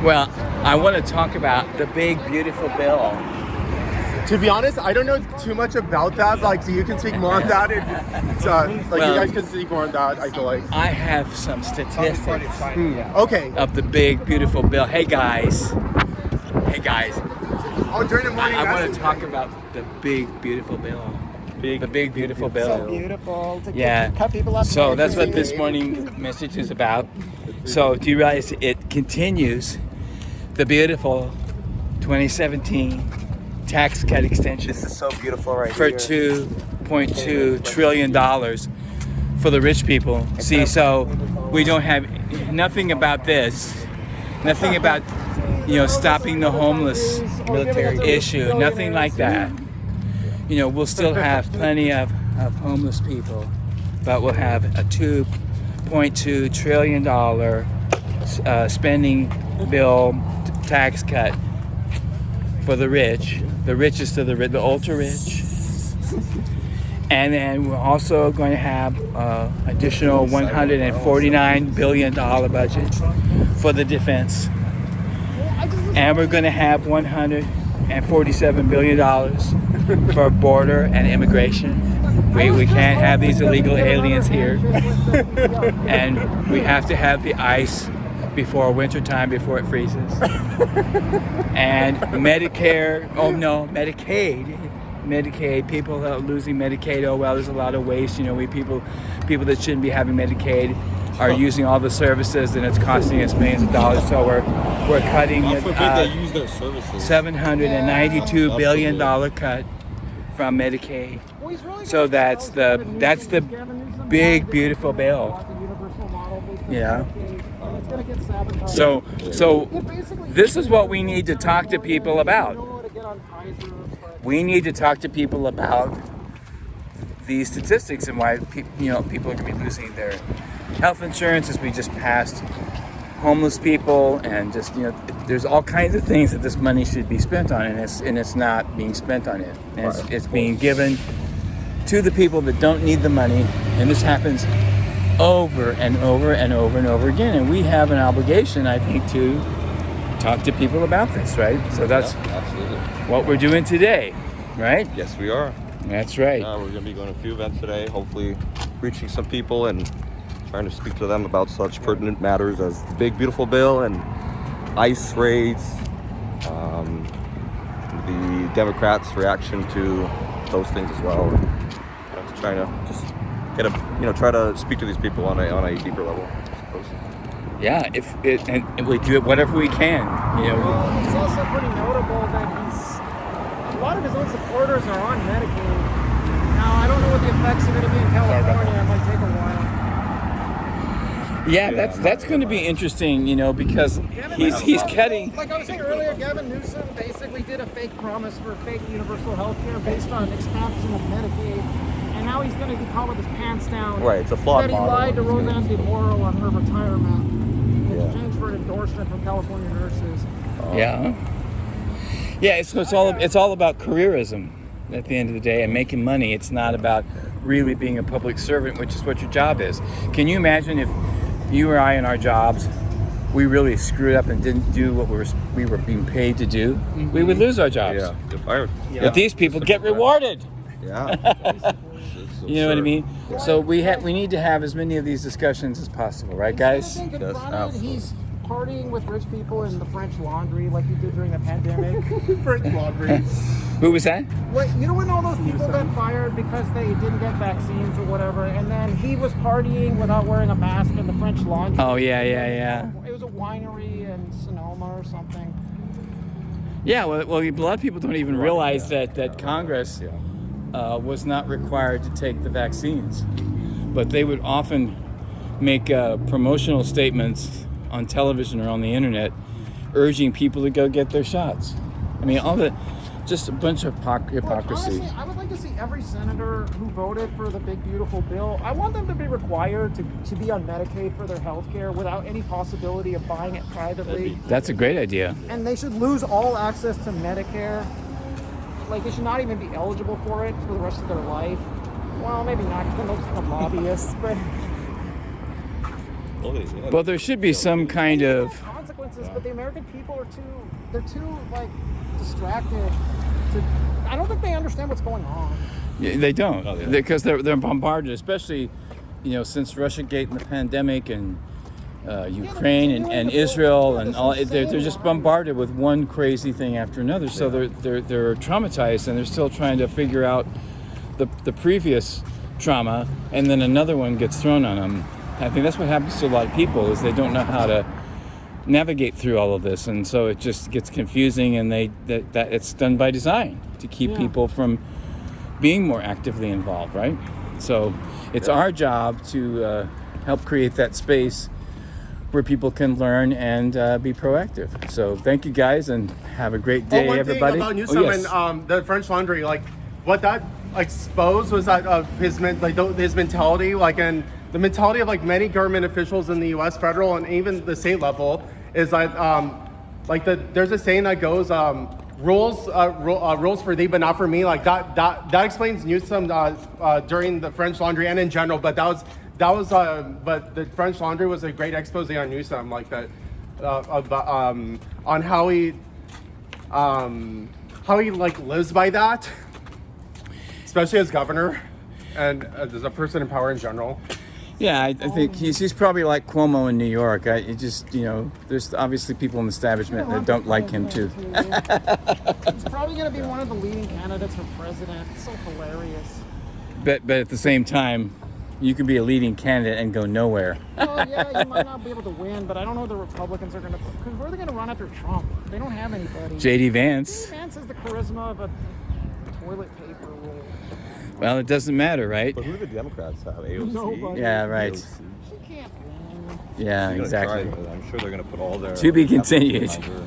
Well, I want to talk about the big, beautiful bill. To be honest, I don't know too much about that. Like, you can speak more on that. Well, you guys can speak more on that, I feel like. I have some statistics Okay. of the big, beautiful bill. Hey guys. Oh, during the morning. I want to talk about the big, beautiful bill. The big, beautiful bill. So beautiful. To Yeah. cut people up. So that's what this morning message is about. So do you realize it continues the beautiful 2017 tax cut extension This is so beautiful right for here. $2.2 trillion for the rich people. See, so we don't have nothing about this, nothing about, stopping the homeless issue, nothing like that. We'll still have plenty of homeless people, but we'll have a $2.2 trillion spending bill tax cut for the rich, the richest of the ultra rich. And then we're also going to have additional $149 billion budget for the defense. And we're going to have $147 billion for border and immigration. We can't have these illegal aliens here. And we have to have the ice before wintertime, before it freezes. And Medicare, Medicaid, people are losing Medicaid. Oh, well, there's a lot of waste. People that shouldn't be having Medicaid are using all the services, and it's costing us millions of dollars. So we're cutting it. They use their services. $792 billion cut from Medicaid. So that's the big, beautiful bill. Yeah. So this is what we need to talk to people about. We need to talk to people about these statistics and why people are going to be losing their health insurance as we just passed homeless people, and just there's all kinds of things that this money should be spent on, and it's not being spent on it. And it's being given to the people that don't need the money, and this happens over and over and over and over again. And we have an obligation, I think, to talk to people about this, right? So that's absolutely what we're doing today, right? Yes, we are. That's right. We're going to be going to a few events today, hopefully reaching some people and trying to speak to them about such pertinent matters as the big, beautiful bill and ICE raids, the Democrats' reaction to those things as well. And trying to just try to speak to these people on a deeper level, I suppose. Yeah, and we do it whatever we can. Well, it's also pretty notable that a lot of his own supporters are on Medicaid. Now, I don't know what the effects are going to be in California. It might take a while. Yeah, that's going to be interesting, because he's cutting. Like I was saying earlier, Gavin Newsom basically did a fake promise for fake universal health care based on an expansion of Medicaid. And now he's going to be caught with his pants down. Right, it's a flawed that he model. lied to Roseanne DeMoro on her retirement in exchange for an endorsement from California nurses. Yeah. So it's all about careerism at the end of the day and making money. It's not about really being a public servant, which is what your job is. Can you imagine if you or I in our jobs, we really screwed up and didn't do what we were being paid to do? Mm-hmm. We would lose our jobs. Yeah, get fired. But these people get rewarded. Yeah. You know what I mean? Yeah. So we need to have as many of these discussions as possible, right, guys? Yes, absolutely. He's partying with rich people in the French Laundry like he did during the pandemic. French Laundry. Who was that? What, when all those people got fired because they didn't get vaccines or whatever, and then he was partying without wearing a mask in the French Laundry. Oh, yeah. It was a winery in Sonoma or something. Yeah, well, a lot of people don't even realize that Congress was not required to take the vaccines, but they would often make promotional statements on television or on the internet urging people to go get their shots. I mean, just a bunch of hypocrisy. Honestly, I would like to see every senator who voted for the big, beautiful bill, I want them to be required to be on Medicaid for their health care without any possibility of buying it privately. That's a great idea. And they should lose all access to Medicare. Like, they should not even be eligible for it for the rest of their life. Well, maybe not, because then they'll become lobbyists, but... Well, there should be some kind of responses, but the American people are they're too like distracted to. I don't think they understand what's going on. Yeah, they don't, Oh, yeah. because they're bombarded, especially, since RussiaGate and the pandemic and Ukraine and Israel and all. They're just bombarded with one crazy thing after another. So they're traumatized, and they're still trying to figure out the previous trauma, and then another one gets thrown on them. I think that's what happens to a lot of people, is they don't know how to navigate through all of this, and so it just gets confusing, and that it's done by design to keep people from being more actively involved, right? So it's our job to help create that space where people can learn and be proactive. So thank you guys, and have a great day, one everybody. thing about Newsom yes. and the French Laundry, like what that exposed was that his mentality, like, and the mentality of like many government officials in the U.S. federal and even the state level is that there's a saying that goes rules for thee but not for me. Like that explains Newsom during the French Laundry and in general. But but the French Laundry was a great expose on Newsom, like that on how he like lives by that, especially as governor and as a person in power in general. Yeah, I think he's probably like Cuomo in New York. There's obviously people in the establishment that don't like him too. He's probably going to be one of the leading candidates for president. It's so hilarious. But at the same time, you can be a leading candidate and go nowhere. Well, yeah, you might not be able to win, but I don't know if the Republicans are going to. Because where are they going to run after Trump? They don't have anybody. J.D. Vance. J.D. Vance has the charisma of a toilet paper roll. Well, it doesn't matter, right? But who do the Democrats have? AOC? Nobody. Yeah, right. She can't win. Yeah, They're gonna exactly. try, but I'm sure they're going to put all their To be efforts continued. behind her.